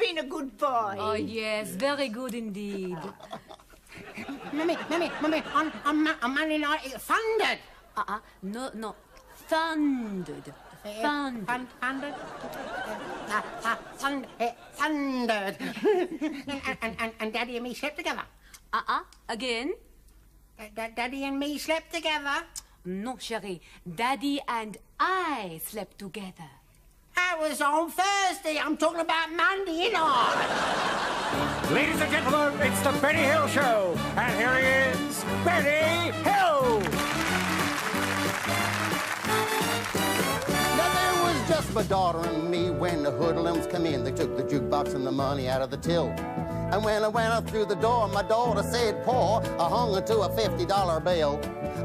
been a good boy? Oh, yes, very good indeed. Mummy, on Monday night it thundered. No, thundered. Thundered. Thundered. And Daddy and me slept together. Again? Daddy and me slept together. No, chérie. Daddy and I slept together. That was on Thursday. I'm talking about Monday night. Ladies and gentlemen, it's the Benny Hill Show. And here he is, Benny Hill. Now there was just my daughter and me when the hoodlums come in. They took the jukebox and the money out of the till. And when I went up through the door, my daughter said, "Pa, I hung her to a $50 bill."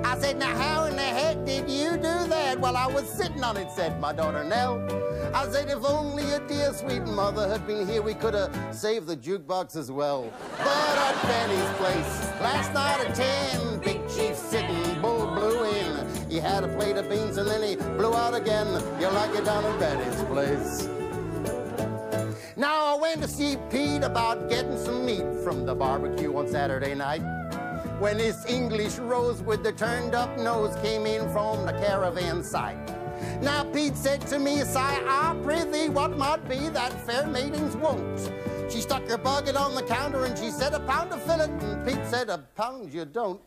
I said, "Now how in the heck did you do that?" "Well, I was sitting on it," said my daughter Nell. I said, "If only a dear sweet mother had been here, we could have saved the jukebox as well." But at Benny's place, last night at 10, Big Chief sitting, bull blew in. He had a plate of beans and then he blew out again. You like it down at Benny's place. Now I went to see Pete about getting some meat from the barbecue on Saturday night, when this English rose with the turned up nose came in from the caravan site. Now Pete said to me, "Si, I prithee, what might be that fair maiden's wont?" She stuck her bucket on the counter and she said, "A pound of fillet," and Pete said, "A pound you don't."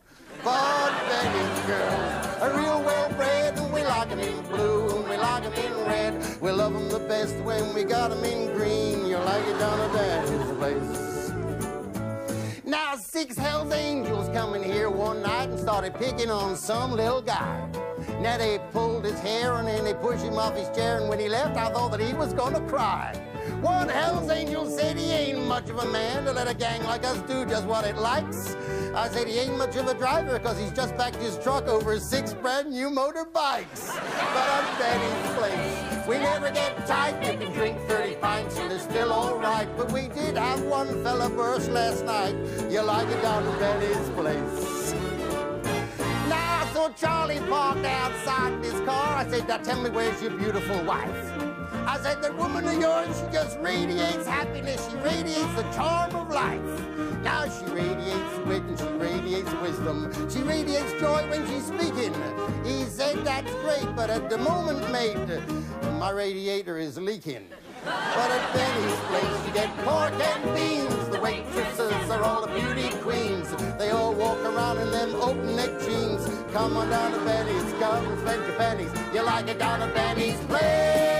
But Benny's girls are real well bred, and we like 'em in blue and we like 'em in red. We love 'em the best when we got 'em in green. You like it down at Benny's place. Now 6 Hell's Angels come in here one night and started picking on some little guy. Now they pulled his hair and then they pushed him off his chair, and when he left I thought that he was gonna cry. One Hell's Angel said he ain't much of a man to let a gang like us do just what it likes. I said he ain't much of a driver because he's just backed his truck over 6 brand new motorbikes. But at Benny's place, we never get tight. You can drink 30 pints and it's still all right. But we did have one fella burst last night. You like it down at Benny's place. Now I saw Charlie parked outside this car. I said, "Now tell me, where's your beautiful wife?" I said, "That woman of yours, she just radiates happiness. She radiates the charm of life. Now she radiates wit and she radiates wisdom. She radiates joy when she's speaking." He said, "That's great, but at the moment, mate, my radiator is leaking." But at Benny's place, you get pork and beans. The waitresses are all the beauty queens. They all walk around in them open-neck jeans. Come on down to Benny's, come and spend your pennies. You like it down at Benny's place.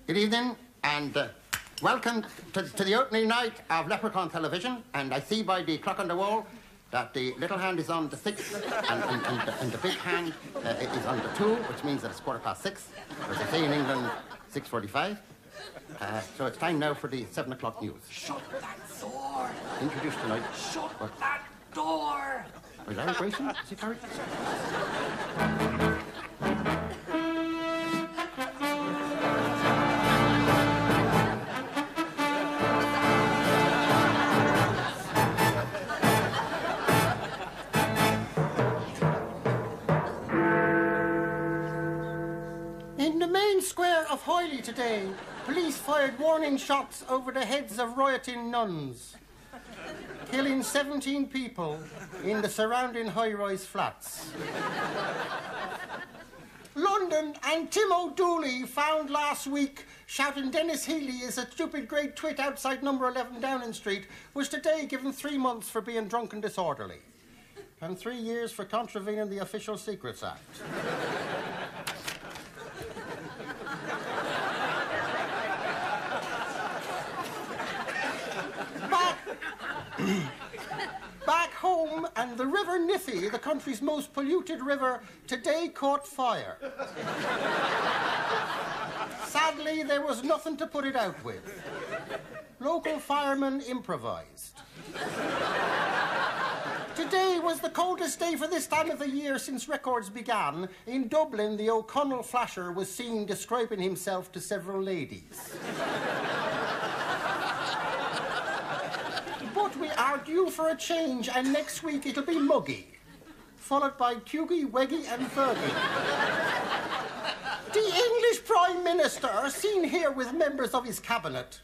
Good evening, and welcome to the opening night of Leprechaun Television. And I see by the clock on the wall that the little hand is on the 6, and the big hand is on the 2, which means that it's 6:15. As they say in England, 6:45. So it's time now for the 7 o'clock news. Shut that door! Introduced tonight. Shut that door! Was that Grayson? Is he carried? In the main square of Hoyley today, police fired warning shots over the heads of rioting nuns, killing 17 people in the surrounding high-rise flats. London and Tim O'Dooley, found last week shouting Dennis Healy is a stupid great twit outside number 11 Downing Street, was today given 3 months for being drunk and disorderly, and 3 years for contravening the Official Secrets Act. Back home, and the River Niffy, the country's most polluted river, today caught fire. Sadly, there was nothing to put it out with. Local firemen improvised. Today was the coldest day for this time of the year since records began. In Dublin, the O'Connell flasher was seen describing himself to several ladies. But we are due for a change, and next week it'll be muggy, followed by Cuggy, Weggy and Fergie. The English Prime Minister, seen here with members of his cabinet,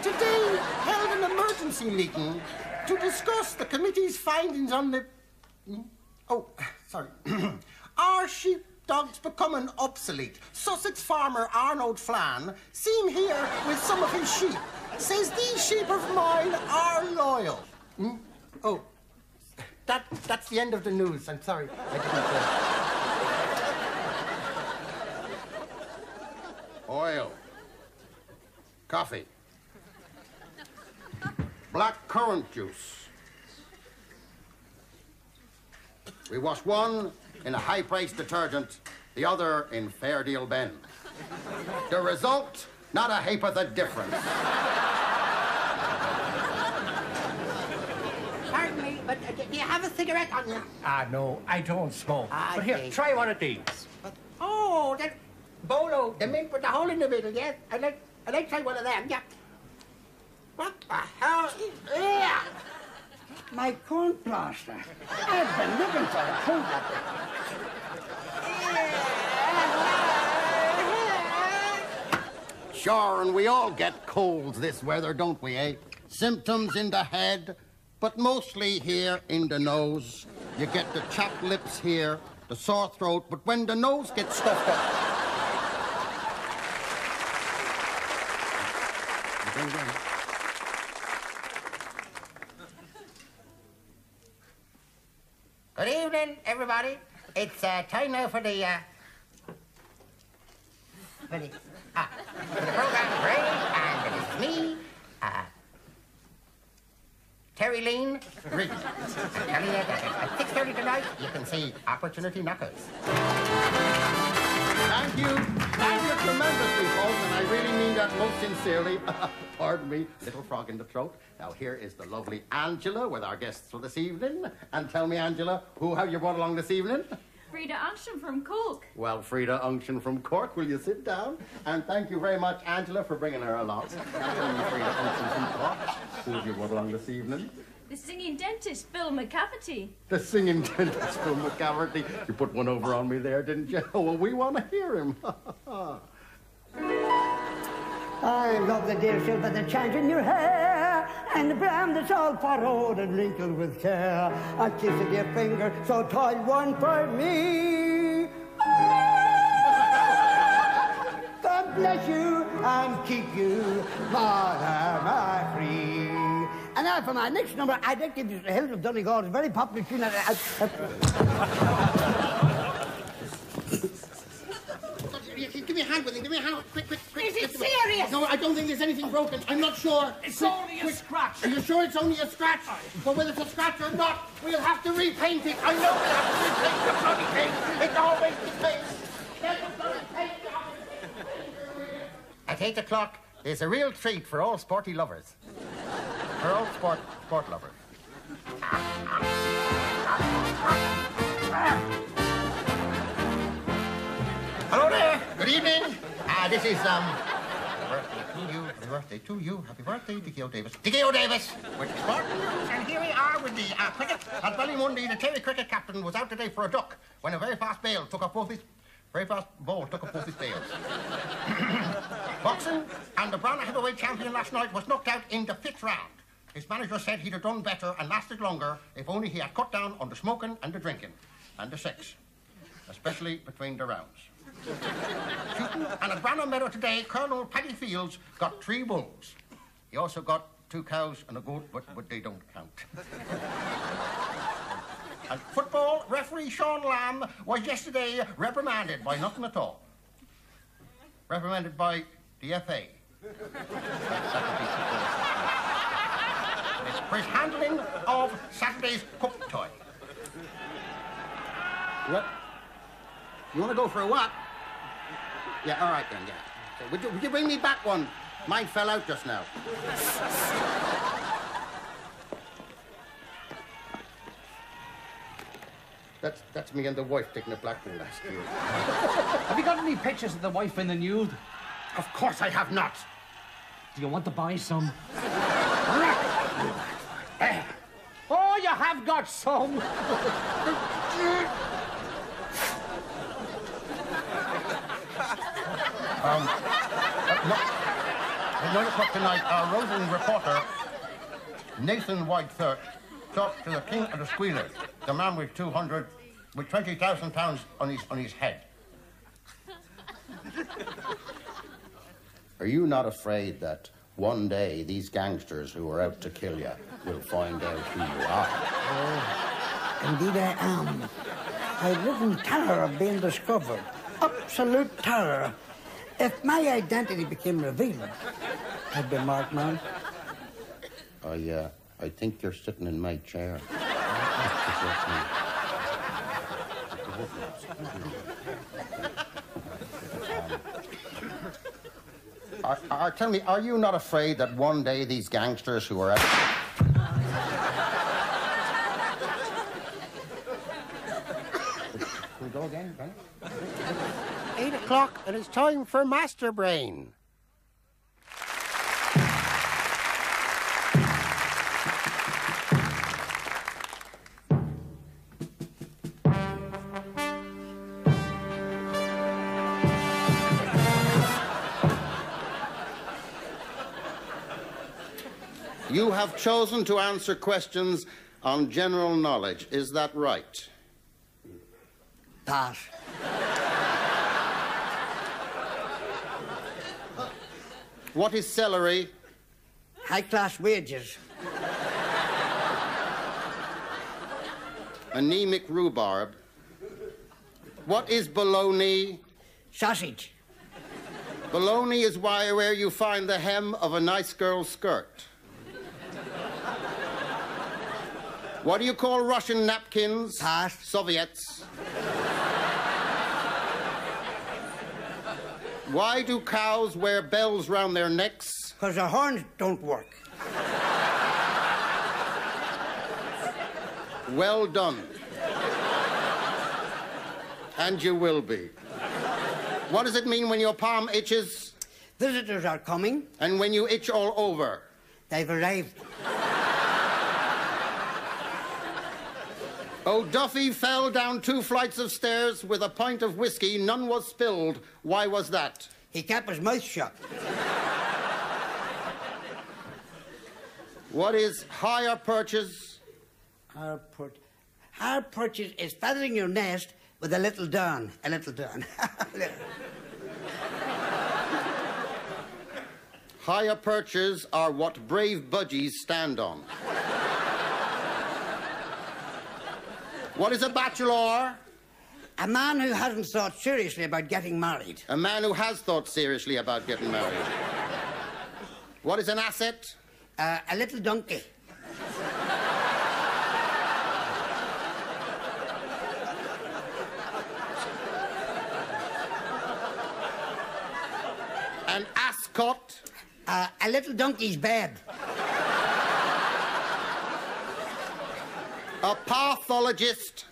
today held an emergency meeting to discuss the committee's findings on the... Are sheepdogs becoming obsolete? Sussex farmer Arnold Flann, seen here with some of his sheep, says these sheep of mine are loyal. that's the end of the news. I'm sorry. I didn't... Oil. Coffee. Black currant juice. We wash one in a high-priced detergent, the other in Fair Deal Ben. The result, not a ha'porth of difference. Pardon me, but do you have a cigarette on you? No, I don't smoke. But here, see. try one of these. Oh, that Bolo, the mint with the hole in the middle, yes. I'd like to try one of them, yeah. What the hell? Yeah. My corn plaster. I've been looking for a coat like that. Sure, and we all get colds this weather, don't we, eh? Symptoms in the head, but mostly here in the nose. You get the chapped lips here, the sore throat, but when the nose gets stuffed up... Good evening, everybody. It's time now for the program Ray, and it is me, Terry Lean Reed. I'm telling you that at 6:30 tonight, you can see Opportunity Knockers. Thank you tremendously, folks, and I really mean that most sincerely. Pardon me, little frog in the throat. Now, here is the lovely Angela with our guests for this evening. And tell me, Angela, who have you brought along this evening? Frida Unction from Cork. Well, Frida Unction from Cork, will you sit down? And thank you very much, Angela, for bringing her along. Tell me, Frida Unction from Cork, who have you brought along this evening? The singing dentist, Bill McCafferty. The singing dentist, Bill McCafferty. You put one over on me there, didn't you? Oh, well, we want to hear him. I love the dear silver that shines in your hair, and the brown that's all furrowed and wrinkled with care. I kiss a dear finger, so toil one for me. God bless you and keep you, Mother Mary. And now for my next number, I'd like to introduce the Hills of Donegal. It's a very popular tune. Give me a hand with it. Give me a hand. Quick. Is it serious? No, I don't think there's anything broken. I'm not sure. It's only a scratch. Are you sure it's only a scratch? But whether it's a scratch or not, we'll have to repaint it. I know we'll have to repaint the bloody thing. It's always the case. At 8 o'clock, there's a real treat for all sporty lovers. For all sport lovers. Hello there. Good evening. This is, Happy birthday to you. Happy birthday, Dickie O'Davis. Dickie O'Davis with sport news. And here we are with the cricket. At Ballymundy, the Terry cricket captain was out today for a duck when a very fast ball took up both his bails. Boxing, and the Brown heavyweight champion last night was knocked out in the 5th round. His manager said he'd have done better and lasted longer if only he had cut down on the smoking and the drinking and the sex, especially between the rounds. Shooting, and at Branham Meadow today, Colonel Paddy Fields got 3 bulls. He also got 2 cows and a goat, but they don't count. And football, referee Sean Lamb was yesterday reprimanded by nothing at all. Reprimanded by the FA. It's for his handling of Saturday's cup toy. What? You want to go for a what? Yeah, all right then, yeah. So, would you bring me back one? Mine fell out just now. That's me and the wife taking a Blackpool last year. Have you got any pictures of the wife in the nude? Of course I have not. Do you want to buy some? Oh, you have got some. At 9 o'clock tonight, our roving reporter, Nathan Whitethird, talked to the king of the squealers, the man with 20,000 pounds on his head. Are you not afraid that one day these gangsters who are out to kill you will find out who you are? Indeed I am. I live in terror of being discovered. Absolute terror. If my identity became revealed, I'd be marked, man. I think you're sitting in my chair. Tell me, are you not afraid that one day these gangsters who are at... We go again, Ben? 8 o'clock, and it's time for Master Brain. You have chosen to answer questions on general knowledge. Is that right? Pass. What is celery? High-class wages. Anemic rhubarb. What is bologna? Sausage. Bologna is where you find the hem of a nice girl's skirt. What do you call Russian napkins? Pass. Soviets. Why do cows wear bells round their necks? Because the horns don't work. Well done. And you will be. What does it mean when your palm itches? Visitors are coming. And when you itch all over? They've arrived. O'Duffy fell down 2 flights of stairs with a pint of whiskey. None was spilled. Why was that? He kept his mouth shut. What is higher purchase? Higher purchase is feathering your nest with a little down. A little down. Higher perches are what brave budgies stand on. What is a bachelor? A man who hasn't thought seriously about getting married. A man who has thought seriously about getting married. What is an asset? A little donkey. An ascot? A little donkey's bed. A pathologist?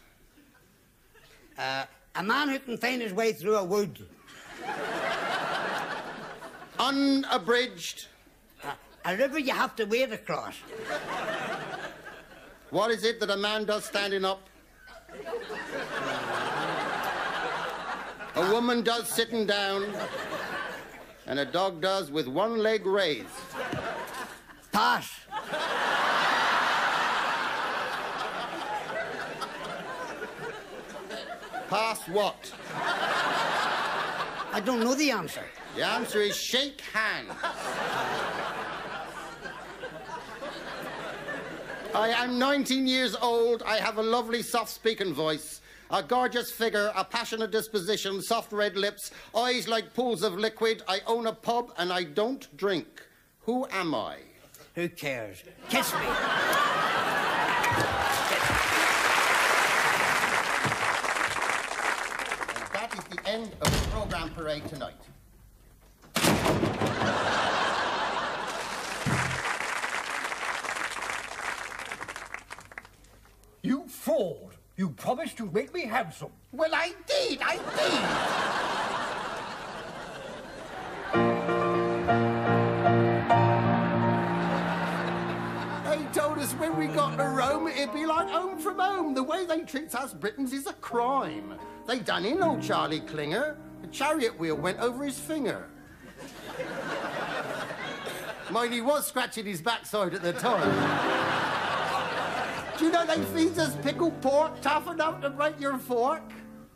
A man who can find his way through a wood. Unabridged? A river you have to wade across. What is it that a man does standing up? A woman does sitting down. And a dog does with one leg raised. Pass. Pass what? I don't know the answer. The answer is shake hands. I am 19 years old. I have a lovely soft-speaking voice, a gorgeous figure, a passionate disposition, soft red lips, eyes like pools of liquid. I own a pub and I don't drink. Who am I? Who cares? Kiss me. That is the end of the programme parade tonight. You fraud! You promised to make me handsome. Well, I did. They told us when we got to Rome, it'd be like home from home. The way they treat us Britons is a crime. They done in old Charlie Klinger. The chariot wheel went over his finger. Mind, he was scratching his backside at the time. Do you know they feed us pickled pork tough enough to break your fork?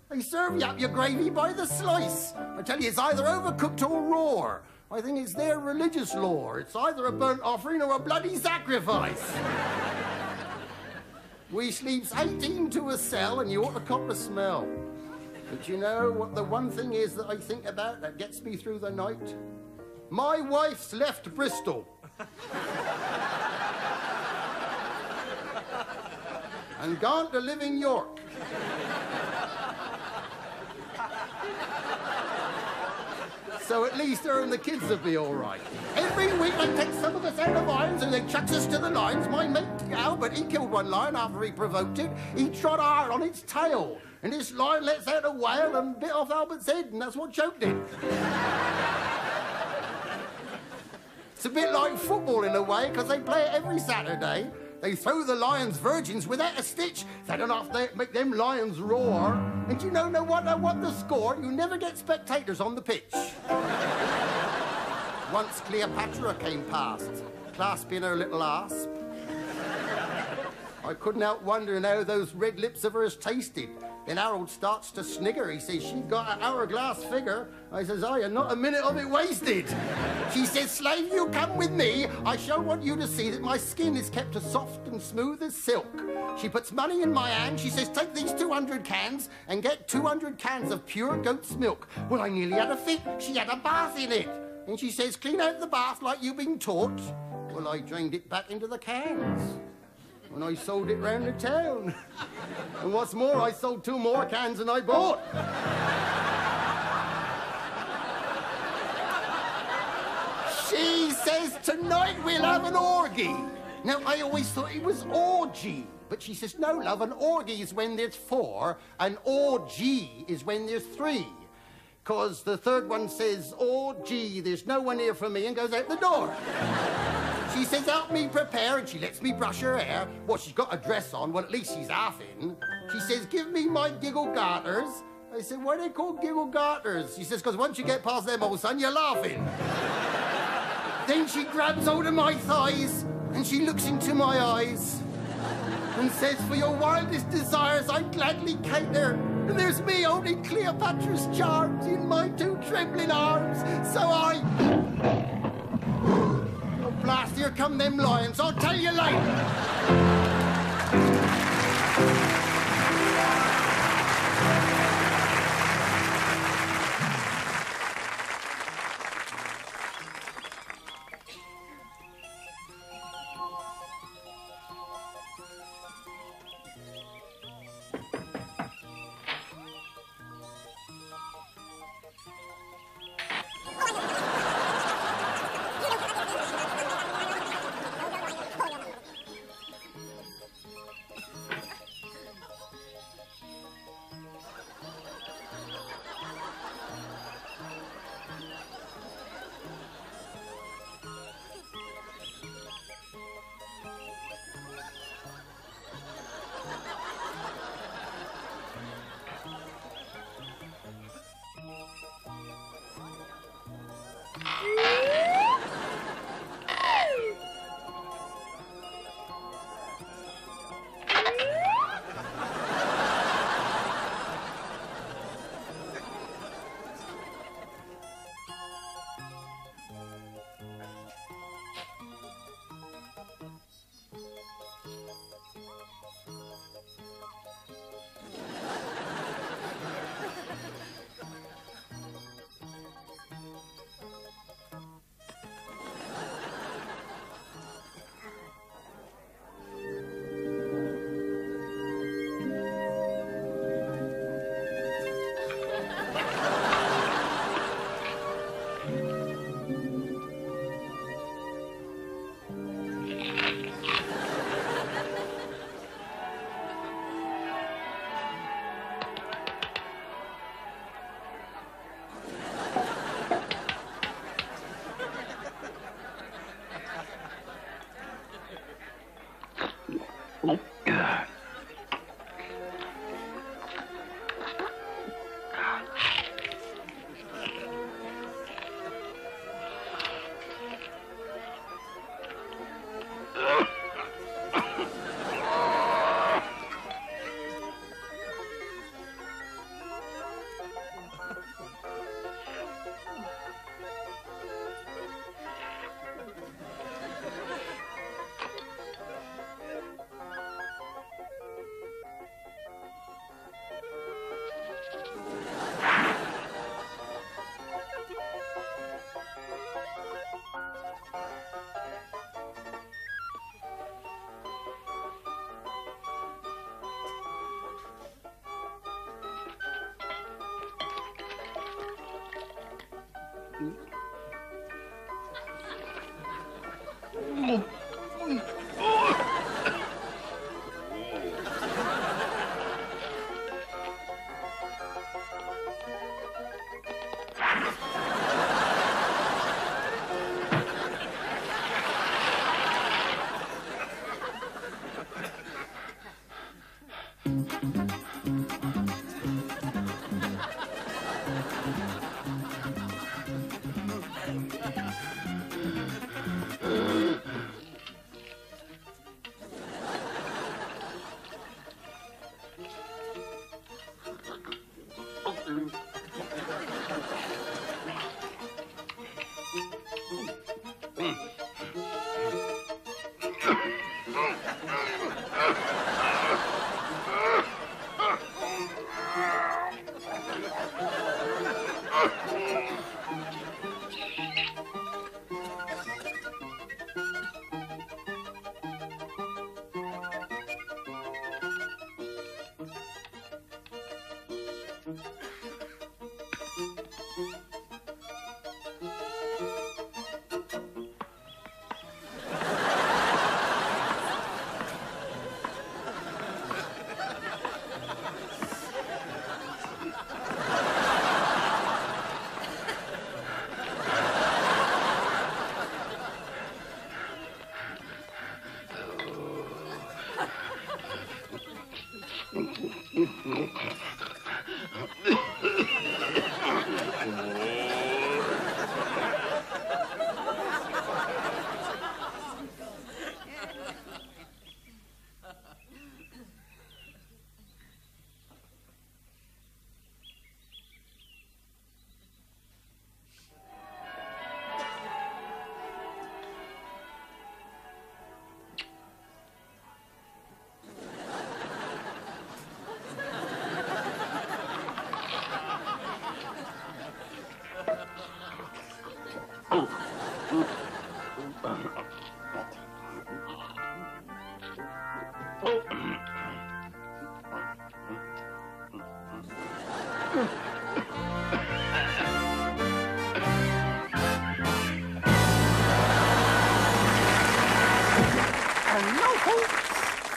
They serve you up your gravy by the slice. I tell you, it's either overcooked or raw. I think it's their religious law. It's either a burnt offering or a bloody sacrifice. We sleeps 18 to a cell and you ought to cop a smell. But you know what the one thing is that I think about that gets me through the night? My wife's left Bristol. And gone to live in York. So at least her and the kids will be all right. Every week they take some of us out of irons and they chucks us to the lions. My mate Albert, he killed one lion after he provoked it. He trod hard on its tail. And this lion lets out a wail and bit off Albert's head, and that's what choked him. It's a bit like football in a way, because they play it every Saturday. They throw the lions virgins without a stitch. They don't have to make them lions roar. And you know what the score? You never get spectators on the pitch. Once Cleopatra came past, clasping her little asp. I couldn't help wondering how those red lips of hers tasted. Then Harold starts to snigger. He says, she got an hourglass figure. I says, oh, you're not a minute of it wasted. She says, slave, you come with me. I shall want you to see that my skin is kept as soft and smooth as silk. She puts money in my hand. She says, take these 200 cans and get 200 cans of pure goat's milk. Well, I nearly had a fit. She had a bath in it. And she says, clean out the bath like you've been taught. Well, I drained it back into the cans. And I sold it round the town. And what's more, I sold 2 more cans than I bought. She says, tonight we'll have an orgy. Now, I always thought it was orgy. But she says, no, love, an orgy is when there's 4, an orgy is when there's 3. Because the third one says, oh, gee, there's no one here for me, and goes out the door. She says, help me prepare, and she lets me brush her hair. Well, she's got a dress on, well, at least she's half in. She says, give me my giggle garters. I said, why are they called giggle garters? She says, because once you get past them, old son, you're laughing. Then she grabs hold of my thighs, and she looks into my eyes, and says, for your wildest desires, I'd gladly cater. And there's me holding Cleopatra's charms in my 2 trembling arms. So oh, blast, here come them lions. I'll tell you later.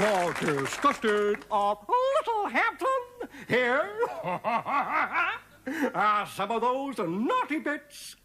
For disgusted of Little Hampton, here are some of those naughty bits.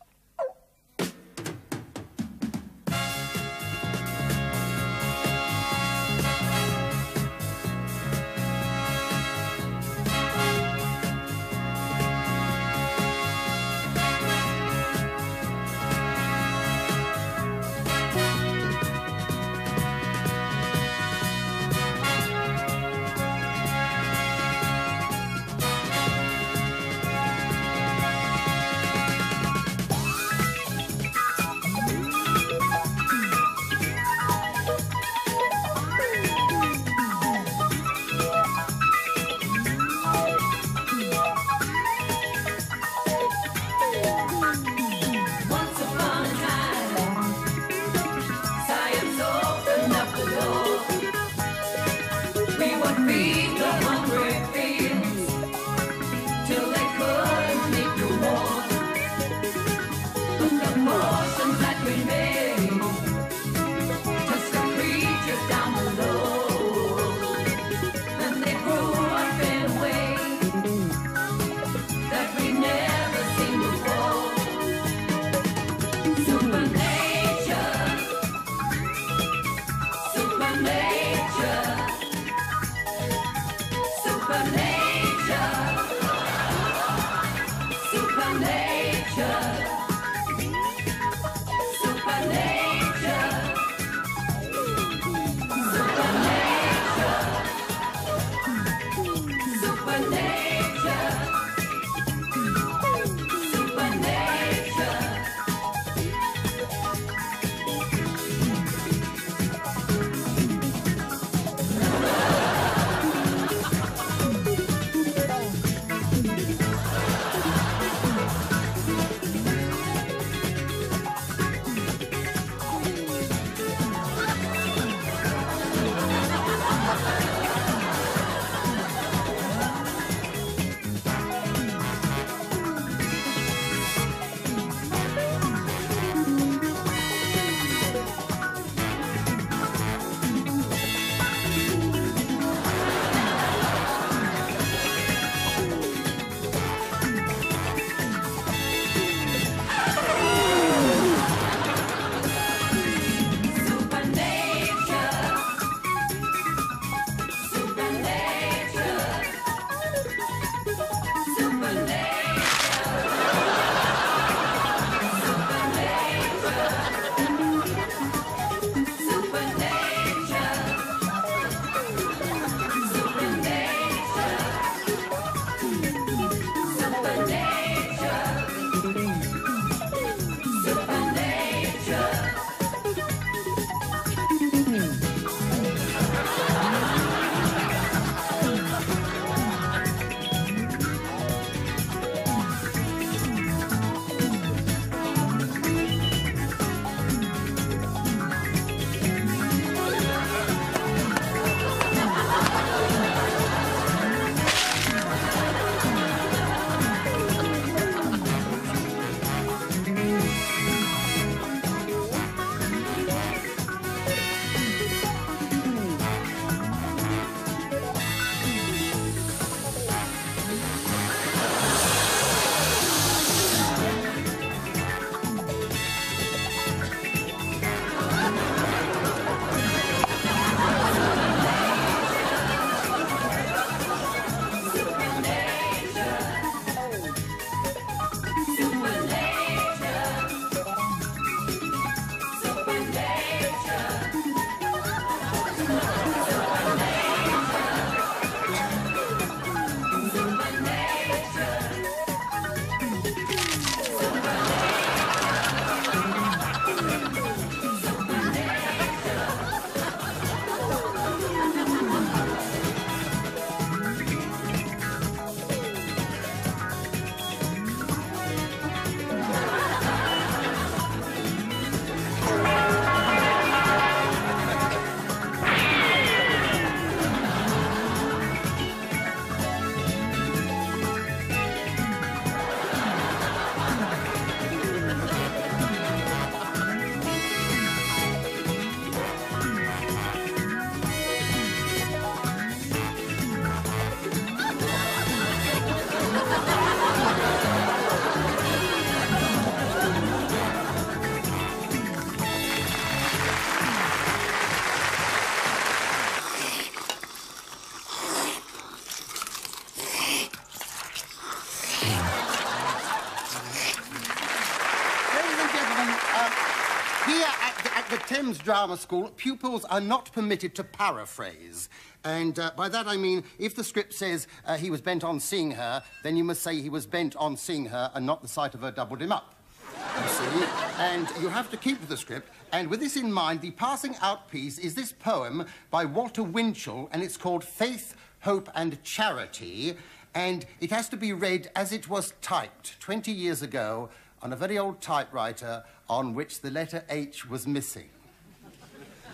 Williams Drama School, pupils are not permitted to paraphrase. And by that I mean, if the script says he was bent on seeing her, then you must say he was bent on seeing her and not the sight of her doubled him up. You see? And you have to keep to the script. And with this in mind, the passing out piece is this poem by Walter Winchell, and it's called Faith, Hope and Charity. And it has to be read as it was typed 20 years ago on a very old typewriter on which the letter H was missing.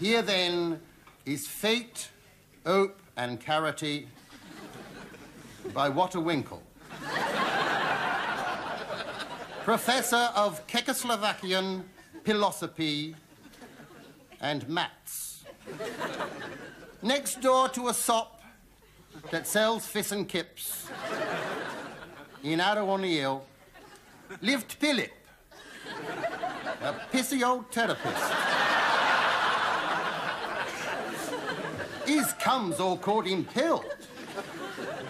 Here, then, is Fate, Hope and Charity by Walter Winchell, Professor of Czechoslovakian philosophy and maths. Next door to a sop that sells fish and kips in Arrow on the Hill lived Philip, a pissy old therapist. His cums all called him Pill.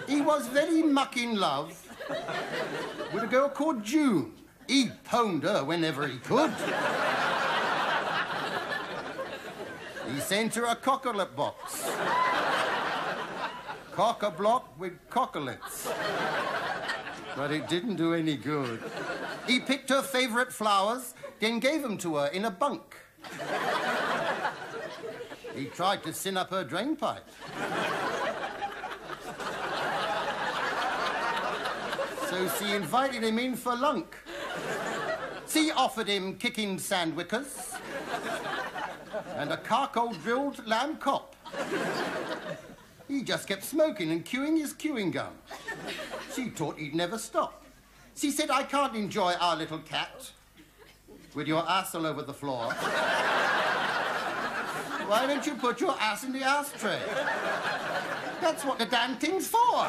He was very much in love with a girl called June. He pwned her whenever he could. He sent her a cocklet box. Cock-a-block with cocklets. But it didn't do any good. He picked her favourite flowers, then gave them to her in a bunk. He tried to sin up her drain pipe. So she invited him in for lunk. She offered him kicking sandwickers and a charcoal-drilled lamb cop. He just kept smoking and chewing his chewing gum. She thought he'd never stop. She said, I can't enjoy our little cat with your ass all over the floor. Why don't you put your ass in the ashtray? That's what the damn thing's for.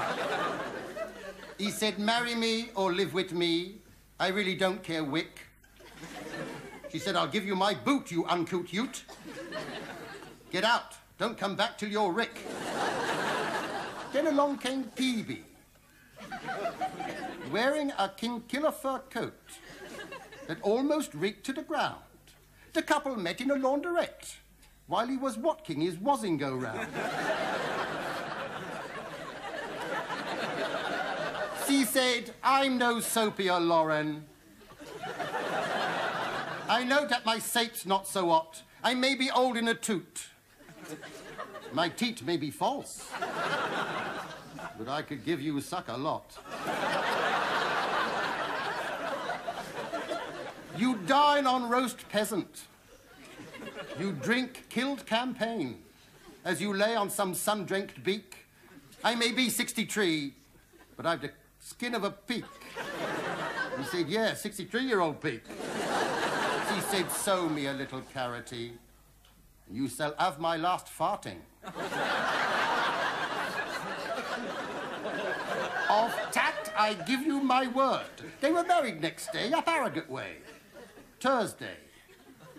He said, marry me or live with me. I really don't care which. She said, I'll give you my boot, you uncouth ute. Get out. Don't come back till you're Rick. Then along came Peavy, wearing a Kinkiller fur coat that almost reeked to the ground. The couple met in a laundrette while he was watking his Wazingo round. She said, I'm no soapier, Lauren. I know that my sape's not so hot. I may be old in a toot. My teat may be false. But I could give you suck a lot. You dine on roast peasant. You drink killed campaign as you lay on some sun-drenched beak. I may be 63, but I've the skin of a peak. He said, yeah, 63-year-old peak. She said, sew me a little carroty. You shall have my last farting. Of tact, I give you my word. They were married next day, up Harrogate way. Thursday.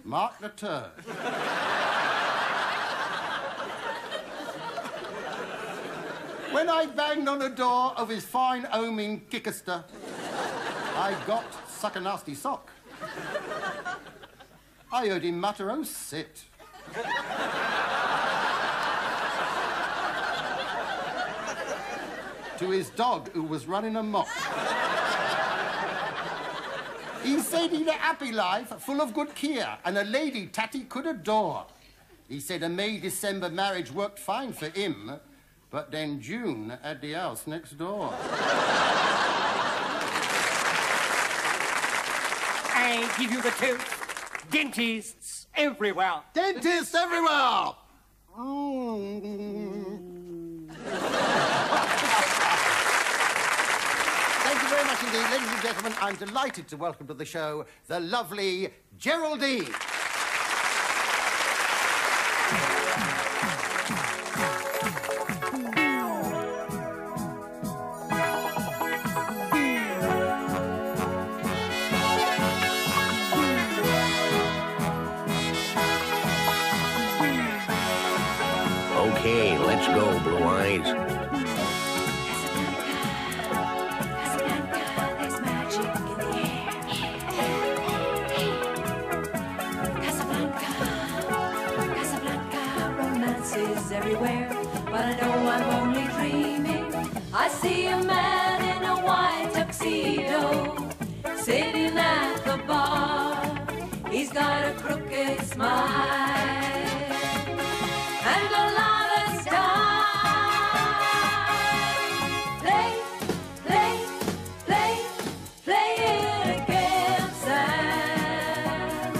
Mark the turd. When I banged on the door of his fine home in Chichester, I got suck a nasty sock. I heard him mutter, oh, sit. To his dog, who was running amok. He said he'd a happy life, full of good cheer, and a lady Tatty could adore. He said a May-December marriage worked fine for him, but then June at the house next door. I give you the tooth. Dentists everywhere. Dentists everywhere! Thank you very much indeed. Ladies and gentlemen, I'm delighted to welcome to the show the lovely Geraldine. Okay, let's go, Blue Eyes. There's magic in the air. Casablanca. I see a man in a white tuxedo sitting at the bar. He's got a crooked smile and a lot of style. Play, play, play, play it again, Sam.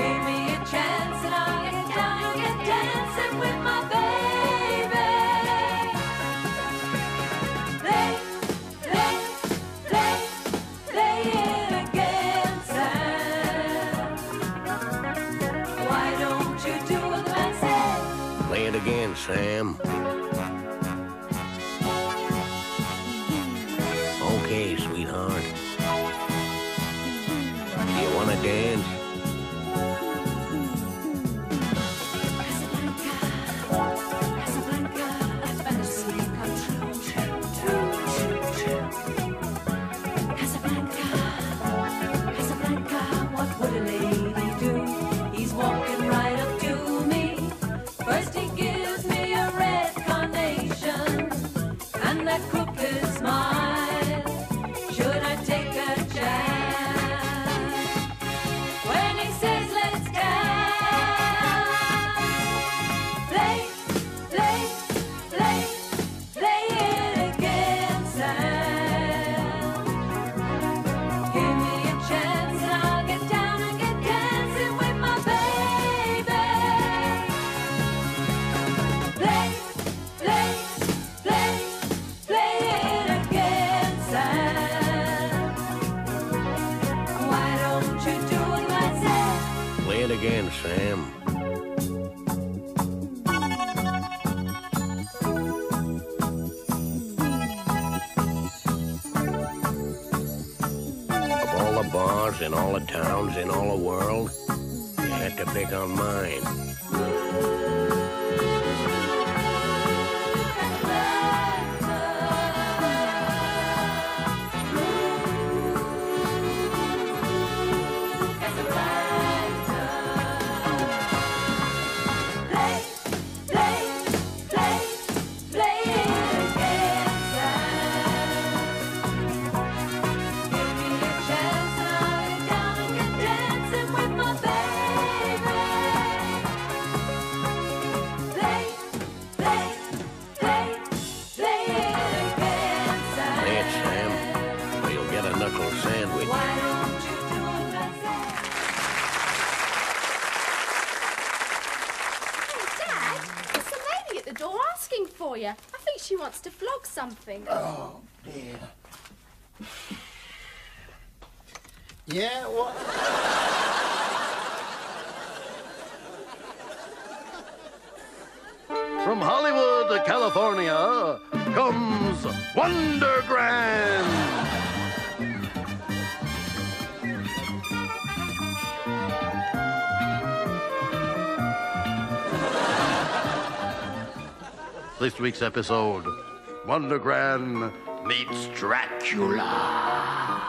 Give me a chance and I'll get down and get dancing with my baby. Play, play, play, play it again, Sam. Why don't you do what I said? Play it again, Sam. Okay, sweetheart. Do you want to dance? Casablanca, a fantasy come true. Casablanca, Casablanca, what would a lady do? He's walking right up to me. First he gives me a red carnation and that crooked smile. Should I take a chance? When he says let's dance, play, play, play, play it again, Sam. Give me a chance and I'll get down and get dancing with my baby. Play, play, play, play it again, Sam. Why don't you do what I said? Play it again, Sam. Of all the bars in all the towns in all the world, you had to pick on mine. Play, play, play, play it again, Sam. Give me a chance and I'll get down and get dancing with my baby. Play, play, play, play it again, Sam. Play it, Sam, or you'll get a knuckle sandwich. Why don't you do what I said? Dad, there's a lady at the door asking for you. I think she wants to flog something. Oh, dear. Yeah, what? From Hollywood to California comes Wonder Grand. This week's episode, Wonder Grand meets Dracula.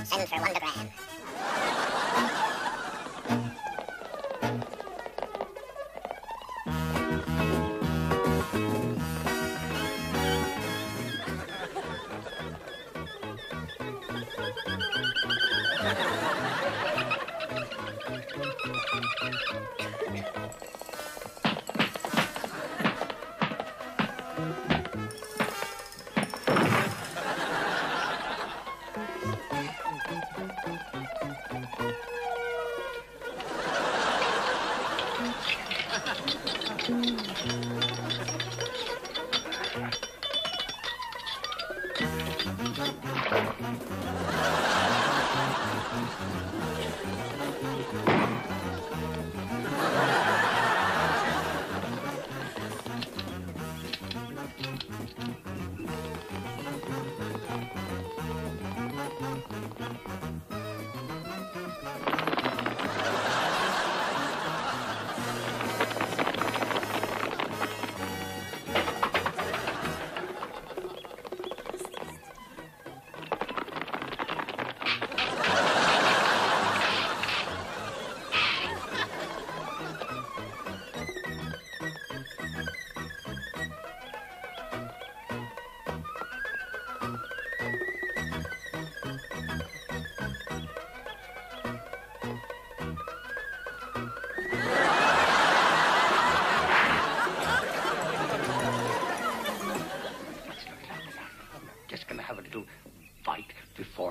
Send for Wondergram.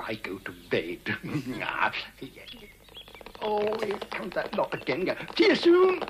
I go to bed. Oh, here comes that lot again. See you soon.